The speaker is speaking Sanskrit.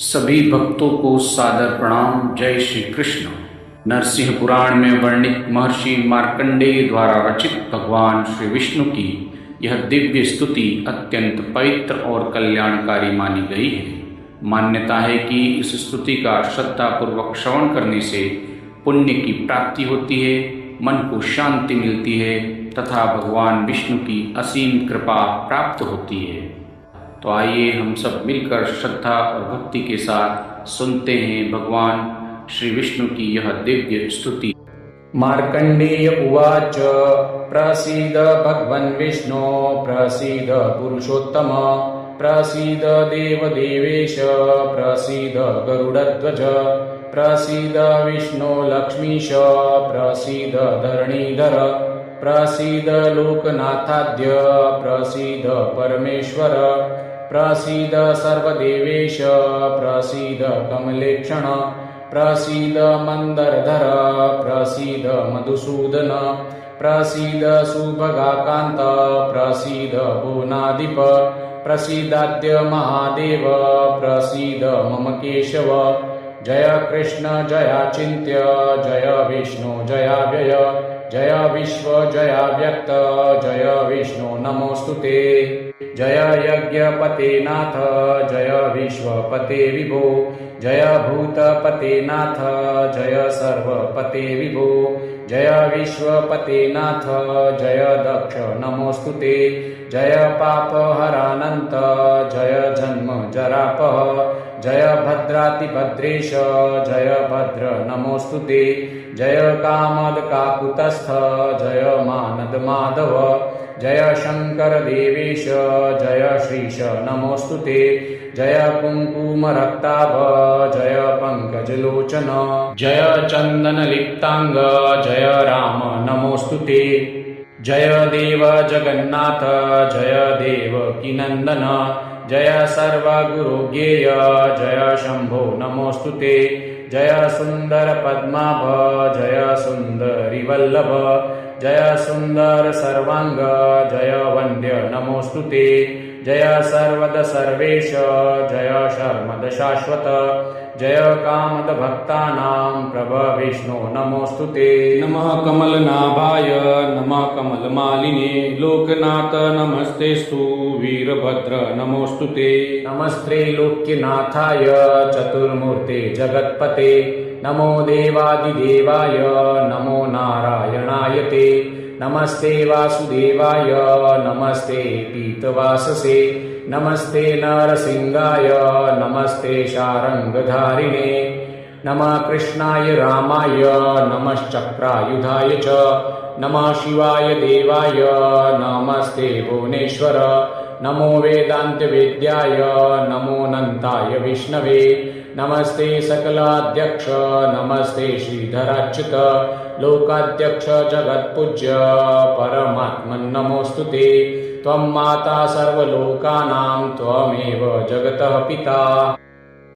सभी भक्तों को सादर प्रणाम। जय श्री कृष्ण। नरसिंह पुराण में वर्णित महर्षि मार्कंडेय द्वारा रचित भगवान श्री विष्णु की यह दिव्य स्तुति अत्यंत पवित्र और कल्याणकारी मानी गई है। मान्यता है कि इस स्तुति का श्रद्धापूर्वक श्रवण करने से पुण्य की प्राप्ति होती है, मन को शांति मिलती है तथा भगवान विष्णु की असीम कृपा प्राप्त होती है। तो आइए हम सब मिलकर श्रद्धा और भक्ति के साथ सुनते हैं भगवान श्री विष्णु की यह दिव्य स्तुति। मार्कंडेय उवाच प्रसीद भगवन् विष्णो प्रसीद पुरुषोत्तम प्रसीद देवदेवेश प्रसीद गरुडध्वज प्रसीद विष्णो लक्ष्मीश प्रसीद धरणीधर प्रसीद लोकनाथाद्य प्रसीद परमेश्वर प्रसीद सर्वदेवेश प्रसीद कमलेक्षण प्रसीद मंदरधर प्रसीद मधुसूदन प्रसीद सुभगाकान्त प्रसीद भुवनाधिप प्रसीदाद्य महादेव प्रसीद मम केशव। जय कृष्ण जयाचिन्त्य जय विष्णु जयाव्यय जय विश्व जयाव्यक्त जय विष्णु नमोस्तुते। जय यज्ञपते नाथ जय विश्वपते विभो जय भूतपते नाथ जय सर्वपते विभो जय विश्वपते नाथ जय दक्ष नमोस्तुते। जय पापहरानन्त जय जन्म जरापः जय भद्रातिभद्रेश जय भद्र नमोस्तुते। जय कामद काकुतस्थ जय मानद माधव जय शंकर देवेश जय श्रीश नमोस्तुते। जय कुंकुम रक्ताभ जय पंकजलोचन जय चंदन लिप्तांग जय राम नमोस्तुते। जय देव जगन्नाथ जय देवकीनंदन जय सर्वगुरुज्ञेय जय शंभो नमोस्तुते। जय सुंदर पद्माभ जय सुंदरी वल्लभ जय सुंदर सर्वांग जय वन्द्य नमोस्तुते। जय सर्वद सर्वेश जय शर्मद शाश्वत जय कामद भक्तानां प्रभ विष्णु नमोस्तुते। नमः कमलनाभाय नमः कमलमालिने लोकनाथ नमस्तेस्तु वीरभद्र नमोस्तुते। नमस्ते लोक्यनाथाय चतुर्मूर्ते जगत्पते नमो देवादिदेवाय नमो नारायणाय ते। नमस्ते वासुदेवाय नमस्ते पीतवाससे नमस्ते नरसिंहाय नमस्ते शारंगधारिणे नमः कृष्णाय रामाय नमश्चक्रायुधाय च नमः शिवाय देवाय नमस्ते भुवनेश्वर नमो वेदान्तवेद्याय नमो अनंताय विष्णवे नमस्ते सकलाध्यक्ष नमस्ते श्रीधराच्युत लोकाध्यक्ष जगत्पूज्य परमात्मन् नमोस्तुते। त्वं माता सर्वलोकानां त्वमेव जगतः पिता।